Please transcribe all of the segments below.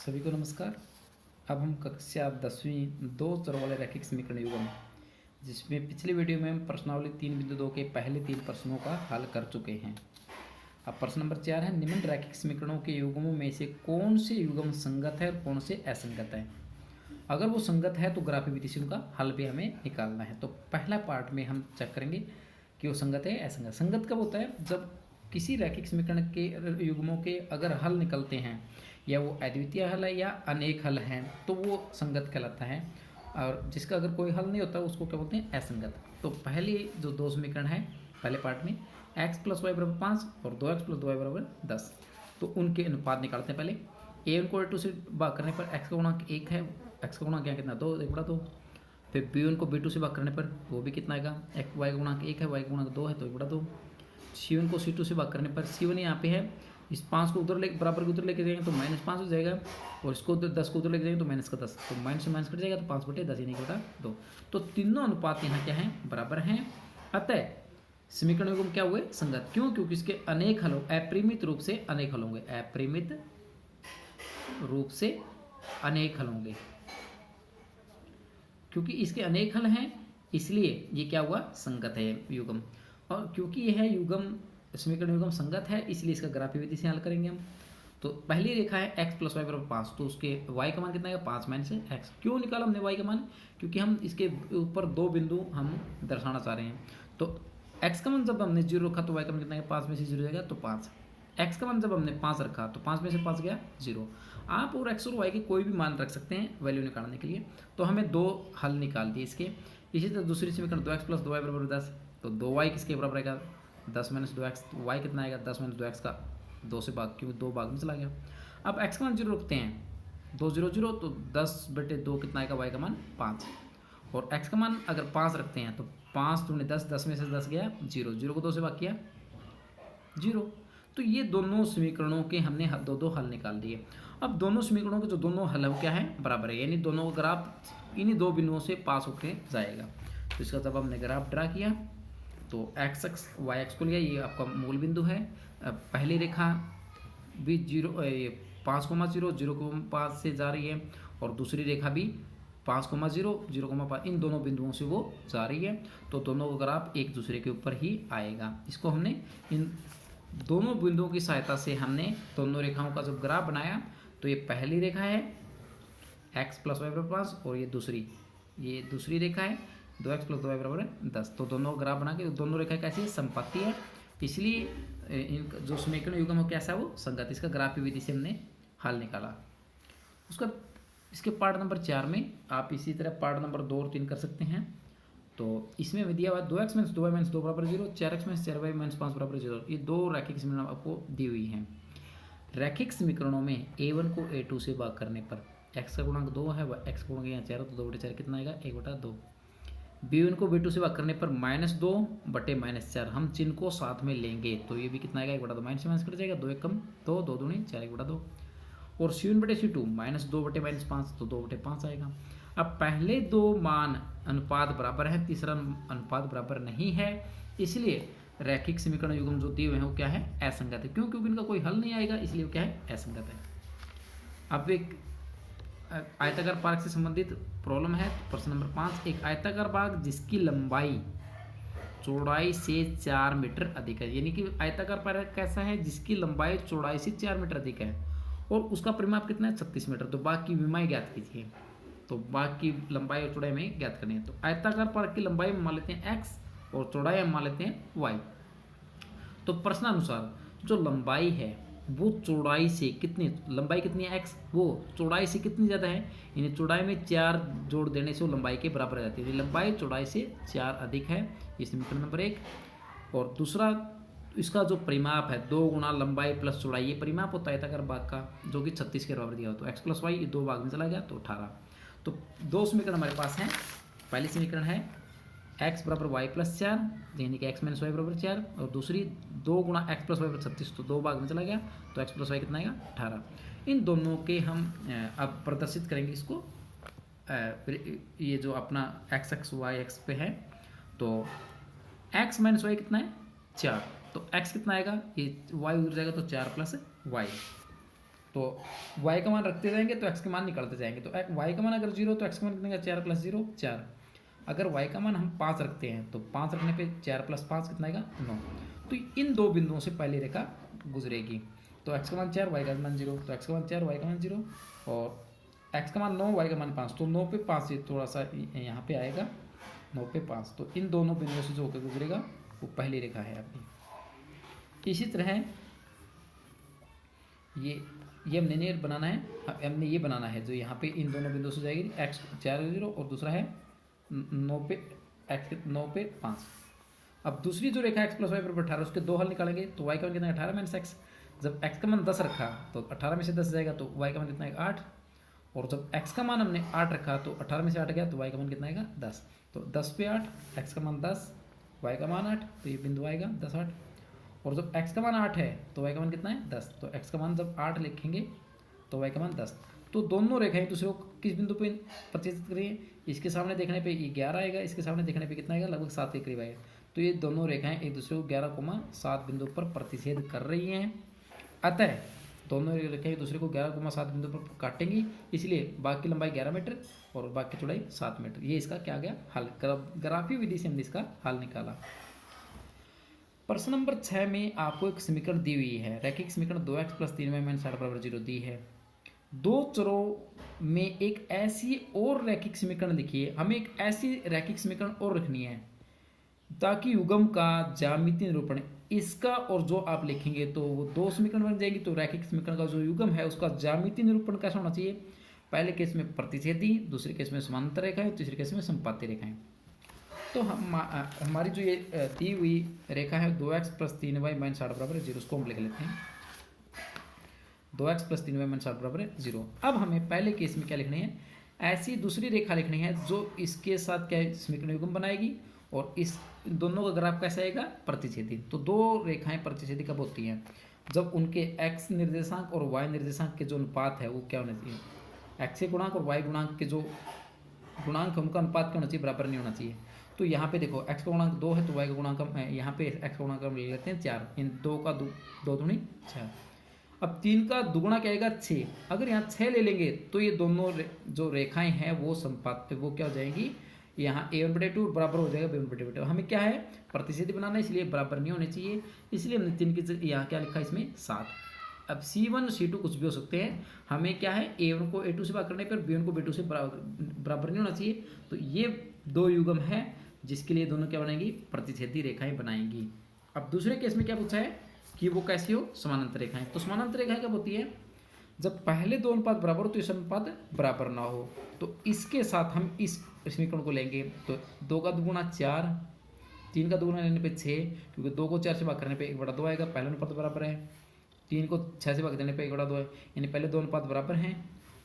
सभी को नमस्कार। अब हम कक्षा 10वीं दो चर वाले रैखिक समीकरण युग्म, जिसमें पिछली वीडियो में हम प्रश्नावली 3.2 के पहले 3 प्रश्नों का हल कर चुके हैं। अब प्रश्न नंबर 4 है, निम्न रैखिक समीकरणों के युग्मों में से कौन से युग्म संगत है और कौन से असंगत है। अगर वो संगत है तो ग्राफीय विधि से उनका हल भी हमें निकालना है। तो पहला पार्ट में हम चेक करेंगे कि वो संगत है या असंगत। संगत कब होता है? जब किसी रैखिक समीकरण के युग्मों के अगर हल निकलते हैं या वो अद्वितीय हल है या अनेक हल हैं तो वो संगत कहलाता है, और जिसका अगर कोई हल नहीं होता उसको क्या बोलते हैं? असंगत। तो पहले जो दो समीकरण है पहले पार्ट में x + y = 5 और 2x + 2y = 10, तो उनके अनुपात निकालते हैं। पहले a1 को a2 से भाग करने पर x का गुणांक 1 है, x का गुणांक यहाँ कितना 2, 1/2। फिर b1 को b2 से भाग करने पर वो भी कितना आएगा, y का गुणांक 1 है, y का गुणांक 2 है, तो 1/2। c1 को c2 से भाग करने पर c1 यहाँ पे है, इस 5 को उधर ले बराबर के उधर लेके जाएंगे तो -5 हो जाएगा, और इसको 10 को उधर लेके जाएंगे तो -10, तो माइनस से माइनस कट जाएगा तो 5/10 यानी कि 2। तो तीनों अनुपात यहाँ क्या है? बराबर हैं। अतः समीकरण युग्म क्या हुए? संगत। क्यों? क्योंकि इसके अनेक हल अपरिमित रूप से अनेक हल होंगे, अपरिमित रूप से अनेक हल होंगे। क्योंकि इसके अनेक हल हैं इसलिए ये क्या हुआ? संगत है युग्म। और क्योंकि यह युग्म समीकरण युग्म संगत है इसलिए इसका ग्राफीय विधि से हल करेंगे हम। तो पहली रेखा है x + y = 5, तो उसके y का मान कितना है? 5 - x। क्यों निकाला हमने y का मान? क्योंकि हम इसके ऊपर दो बिंदु हम दर्शाना चाह रहे हैं। तो x का मान जब हमने 0 रखा तो y का मान कितना है? 5 में से 0 जाएगा तो 5। x का मान जब हमने 5 रखा तो 5 में से 5 गया 0। आप और x और y के कोई भी मान रख सकते हैं वैल्यू निकालने के लिए। तो हमें दो हल निकाल दिए इसके। इसी तरह दूसरी समीकरण 2x + 2y = 10, तो 2y किसके बराबर आएगा? 10 - 2x। y कितना आएगा? 10 - 2x का 2 से भाग, क्योंकि 2 भाग में चला गया। अब x का मान 0 रखते हैं, 2 0 0, तो 10/2 कितना आएगा? y का मान 5। और x का मान अगर 5 रखते हैं तो 5 दूनी 10, 10 में से 10 गया 0, 0 को 2 से भाग किया 0। तो ये दोनों समीकरणों के हमने दो हल निकाल दिए। अब दोनों समीकरणों के जो दोनों हल है क्या है? बराबर है, यानी दोनों ग्राफ इन्हीं दो बिंदुओं से पास होकर जाएगा। तो इसका जब हमने ग्राफ ड्रा किया तो x अक्ष y अक्ष को लिया, ये आपका मूल बिंदु है। पहली रेखा भी 5,0 0,5 से जा रही है, और दूसरी रेखा भी 5,0 0,5 इन दोनों बिंदुओं से वो जा रही है। तो दोनों का ग्राफ एक दूसरे के ऊपर ही आएगा। इसको हमने इन दोनों बिंदुओं की सहायता से हमने दोनों रेखाओं का जब ग्राफ बनाया तो ये पहली रेखा है x + y = 5, और ये दूसरी रेखा है 2x + 2y = 10। तो दोनों ग्राफ बना के दोनों रेखा कैसी है? समपत्ति है, इसलिए इन जो समीकरण युग्म हो कैसा है? वो संगत। इसका ग्राफीय विधि से हमने हल निकाला। उसका इसके पार्ट नंबर 4 में आप इसी तरह पार्ट नंबर 2 और 3 कर सकते हैं। तो इसमें भी दिया हुआ 2x - 2y - 2 = 0, 4x - 4y - 5 = 0। ये दो रैखिक समीकरण आपको दी हुई हैं। रैखिक समीकरणों में a1 को a2 से भाग करने पर x का गुणांक 2 है, x का गुणांक यहाँ 4 है, तो 2/4 कितना आएगा? 1/2। b1 को b2 से भाग करने पर -2/-4, हम चिन्ह को साथ में लेंगे तो ये भी कितना आएगा? 1/2। माइनस से माइनस कट जाएगा, 2 = 2, 2 दूनी 4, 1/2। और c1/c2 -2/-5, तो 2/5 आएगा। अब पहले दो मान अनुपात बराबर है, तीसरा अनुपात बराबर नहीं है, इसलिए रैखिक समीकरण युग्म जो दिए हुए हैं वो क्या है? असंगत है। क्यों? क्योंकि इनका कोई हल नहीं आएगा, इसलिए वो क्या है? असंगत है। अब एक आयताकार पार्क से संबंधित प्रॉब्लम है। प्रश्न नंबर 5, एक आयताकार बाग जिसकी लंबाई चौड़ाई से 4 मीटर अधिक है, यानी कि आयताकार पार्क कैसा है? जिसकी लंबाई चौड़ाई से 4 मीटर अधिक है, और उसका परिमाप कितना है? 36 मीटर। तो बाग की विमाएं ज्ञात कीजिए। तो बाग की लंबाई और चौड़ाई में ज्ञात करनी है। तो आयताकार पार्क की लंबाई में मान लेते हैं x और चौड़ाई में मान लेते हैं y। तो प्रश्नानुसार जो लंबाई है वो चौड़ाई से कितनी, लंबाई कितनी है x, वो चौड़ाई से कितनी ज़्यादा है, यानी चौड़ाई में 4 जोड़ देने से वो लंबाई के बराबर आ जाती है। लंबाई चौड़ाई से 4 अधिक है, ये समीकरण नंबर 1। और दूसरा इसका जो परिमाप है 2 गुना लंबाई प्लस चौड़ाई, ये परिमाप होता है आयताकार भाग का, जो कि 36 के बराबर दिया हो। तो x + y ये 2 भाग में चला गया तो 18। तो दो समीकरण हमारे पास हैं। पहली समीकरण है x = y + 4, यानी कि x - y = 4, और दूसरी 2 गुणा x + y = 36, तो 2 भाग में चला गया तो x + y कितना आएगा? 18। इन दोनों के हम अब प्रदर्शित करेंगे इसको। ये जो अपना x अक्ष y अक्ष पे है, तो x - y कितना है? 4, तो x कितना आएगा? ये y उधर जाएगा तो 4 + y, तो y का मान रखते जाएंगे तो x के मान निकालते जाएंगे। तो y का मान अगर 0 तो x का मान कितने का 4 + 0 4। अगर y का मान हम 5 रखते हैं तो 5 रखने पे 4 + 5 कितना आएगा 9। तो इन दो बिंदुओं से पहली रेखा गुजरेगी। तो x का मान 4 y का मान 0, तो x का मान 4 y का मान 0 और x का मान 9 y का मान 5। तो 9 पे 5 ये थोड़ा सा यहाँ पे आएगा 9 पे 5। तो इन दोनों बिंदुओं से जो होकर गुजरेगा वो पहली रेखा है आपकी। इसी तरह ये हमने नहीं बनाना है, हमने ये बनाना है जो यहाँ पे इन दोनों बिंदुओं से जाएगी x 4 0 और दूसरा है 9 पे x 9 पे 5। अब दूसरी जो रेखा x + y = 18 उसके दो हल निकालेंगे। तो y का मान कितना 18 - x। जब x का मान 10 रखा तो 18 में से 10 जाएगा तो y का मान कितना आएगा 8। और जब x का मान हमने 8 रखा तो 18 में से 8 गया तो y का मान कितना आएगा 10। तो 10 पे 8, x का मान 10, y का मान 8, तो ये बिंदु आएगा 10 8। और जब x का मान 8 है तो y का मान कितना है 10। तो x का मान जब 8 लिखेंगे तो y का मान 10। तो दोनों रेखाएं दूसरे को किस बिंदु पे प्रतिच्छेदित कर रही है? इसके सामने देखने पे ये 11 आएगा, इसके सामने देखने पे कितना आएगा लगभग 7 के करीब आएगा। तो ये दोनों रेखाएं एक दूसरे को 11,7 बिंदु पर प्रतिच्छेद कर रही हैं। अतः दोनों रेखाएं एक दूसरे को 11,7 बिंदु पर काटेंगी, इसलिए बाग की लंबाई 11 मीटर और बाग की चौड़ाई 7 मीटर। ये इसका क्या गया हल, ग्राफीय विधि से हमने इसका हल निकाला। प्रश्न नंबर 6 में आपको एक समीकरण दी हुई है, रैखिक समीकरण 2x + 3y - 60 = 0 दी है। दो चरों में एक ऐसी और रैखिक समीकरण लिखिए। हमें एक ऐसी रैखिक समीकरण और रखनी है ताकि युग्म का ज्यामितीय निरूपण इसका और जो आप लिखेंगे तो वो दो समीकरण बन जाएगी। तो रैखिक समीकरण का जो युग्म है उसका ज्यामितीय निरूपण कैसा होना चाहिए? पहले केस में प्रतिच्छेदी, दूसरे केस में समांतर रेखाएं, तीसरे केस में संपाती रेखाएं। तो हमारी जो ये दी हुई रेखा है 2x + 3y - 60 = 0, उसको हम लिख लेते हैं 2x + 3y - 60 = 0। अब हमें पहले केस में क्या लिखनी है? ऐसी दूसरी रेखा लिखनी है जो इसके साथ क्या समीकरण युग्म बनाएगी और इस दोनों का ग्राफ कैसा आएगा? प्रतिच्छेदी। तो दो रेखाएं प्रतिच्छेदी कब होती हैं? जब उनके x निर्देशांक और y निर्देशांक के जो अनुपात है वो क्या होना चाहिए? x गुणांक और y गुणांक के जो गुणांक उनका अनुपात क्या होना चाहिए? बराबर नहीं होना चाहिए। तो यहाँ पे देखो x का गुणांक 2 है तो y का गुणांक हम यहाँ पे x का गुणांक हम ले लेते हैं 4। इन 2 का 2 दूनी 6। अब 3 का दुगुना क्या आएगा 6। अगर यहाँ 6 ले लेंगे तो ये दोनों जो रेखाएं हैं वो संपात वो क्या हो जाएगी? यहाँ a1/2 बराबर हो जाएगा b1/2। हमें क्या है? प्रतिच्छेदी बनाना है, इसलिए बराबर नहीं होने चाहिए। इसलिए हमने 3 की यहाँ क्या लिखा इसमें 7। अब C1 C2 कुछ भी हो सकते हैं। हमें क्या है? A1 को A2 से भाग करने पर B1 को B2 से बराबर नहीं होना चाहिए। तो ये दो युग्म है जिसके लिए दोनों क्या बनाएंगी? प्रतिच्छेदी रेखाएं बनाएंगी। अब दूसरे केस में क्या पूछा है कि वो कैसी हो? समानांतर रेखाएं। तो समानांतर रेखाएं कब होती है? जब पहले दो अनुपात बराबर हो तो इस अनुपात बराबर ना हो। तो इसके साथ हम इस समीकरण को लेंगे। तो 2 का दुगुना 4, 3 का दुगुना लेने पे 6, क्योंकि 2 को 4 से भाग करने पे 1/2 आएगा। पहला अनुपात बराबर है। 3 को 6 से भाग देने पे 1/2 है, यानी पहले दो अनुपात बराबर हैं।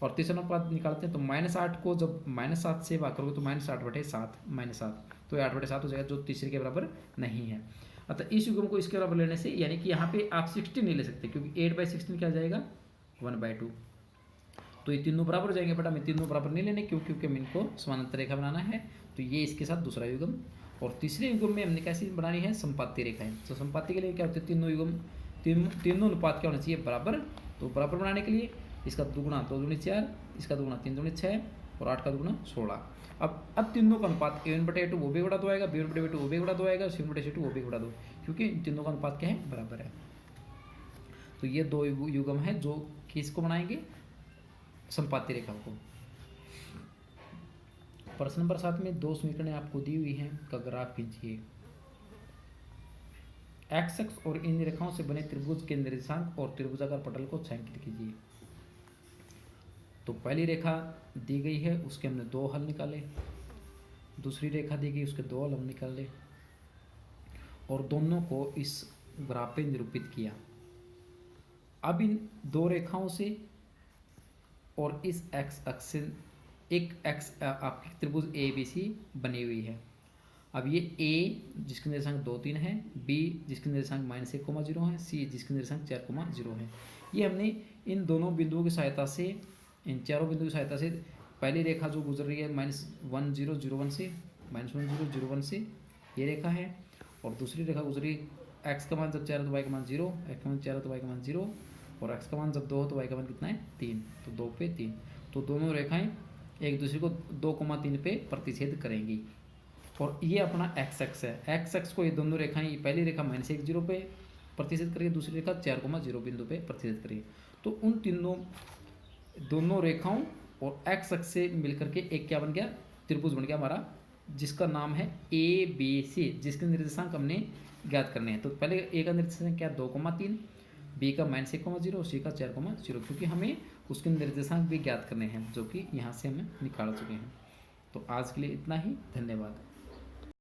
और तीसरा अनुपात निकालते हैं तो -8 को जब -7 से भाग करोगे तो -8/7 -7, तो 8/7 हो जाएगा जो तीसरे के बराबर नहीं है। अतः इस युग्म को इसके बराबर लेने से यानी कि यहाँ पे आप 16 नहीं ले सकते क्योंकि 8/16 क्या जाएगा 1/2। तो ये तीनों बराबर हो जाएंगे। बट हमें तीनों बराबर नहीं लेने क्योंकि हमें इनको समानांतर रेखा बनाना है। तो ये इसके साथ दूसरा युग्म। और तीसरे युग्म में हमने कैसी बनानी है? संपाती रेखाएं। तो संपाती के लिए क्या होते हैं? तीनों युग्म तीनों अनुपात क्या होना चाहिए? बराबर। तो बराबर बनाने के लिए इसका दुगुना 2 दूनी 4, इसका दुगुना 3 दूनी 6 और 8 का दुगुना 16। अब तीनों का अनुपात a1/2 वो भी 1/2 आएगा, b1/2 वो भी 1/2 आएगा, c1/2 वो भी 1/2, क्योंकि तीनों का अनुपात क्या है? बराबर है। तो ये दो युग्म है जो किसको बनाएंगे? संपाती रेखा को। प्रश्न नंबर 7 में दो समीकरणें आपको दी हुई हैं, का ग्राफ खींचिए। एक्स अक्ष और इन रेखाओं से बने त्रिभुज के निर्देशांक और त्रिभुजाकार पटल को छायांकित कीजिए। तो पहली रेखा दी गई है उसके हमने 2 हल निकाले, दूसरी रेखा दी गई उसके 2 हल हम निकाले और दोनों को इस ग्राफ पे निरूपित किया। अब इन दो रेखाओं से और इस एक्स अक्ष से एक एक्स आपकी त्रिभुज ABC बनी हुई है। अब ये A जिसके निर्देशांक 2 3 है, B जिसके निर्देशांक -1,0 है, C जिसके निर्देशांक 4,0 है। ये हमने इन दोनों बिंदुओं की सहायता से, इन चारों बिंदुओं की सहायता से पहली रेखा जो गुजर रही है -1001 से -1001 से ये रेखा है, और दूसरी रेखा गुजरी x का मान जब 4 है तो y का मान 0, x का मान 4 है तो y का मान 0, और x का मान जब 2 हो तो y का मान कितना है 3, तो 2 पे 3। तो दोनों रेखाएं एक दूसरे को 2,3 पे प्रतिच्छेद करेंगी। और ये अपना एक्स एक्स है, एक्स एक्स को ये दोनों रेखाएं, पहली रेखा -1,0 पे प्रतिशत करिए, दूसरी रेखा 4,0 बिंदु पे प्रतिशत करिए। तो उन तीनों दोनों रेखाओं और एक्स एक्स से मिलकर के एक क्या बन गया, त्रिभुज बन गया हमारा, जिसका नाम है ए बी सी, जिसके निर्देशांक हमने ज्ञात करने हैं। तो पहले ए का निर्देशांक क्या 2,3, बी का -1,0 और सी का 4,0, क्योंकि हमें उसके निर्देशांक भी ज्ञात करने हैं, जो कि यहाँ से हम निकाल चुके हैं। तो आज के लिए इतना ही, धन्यवाद।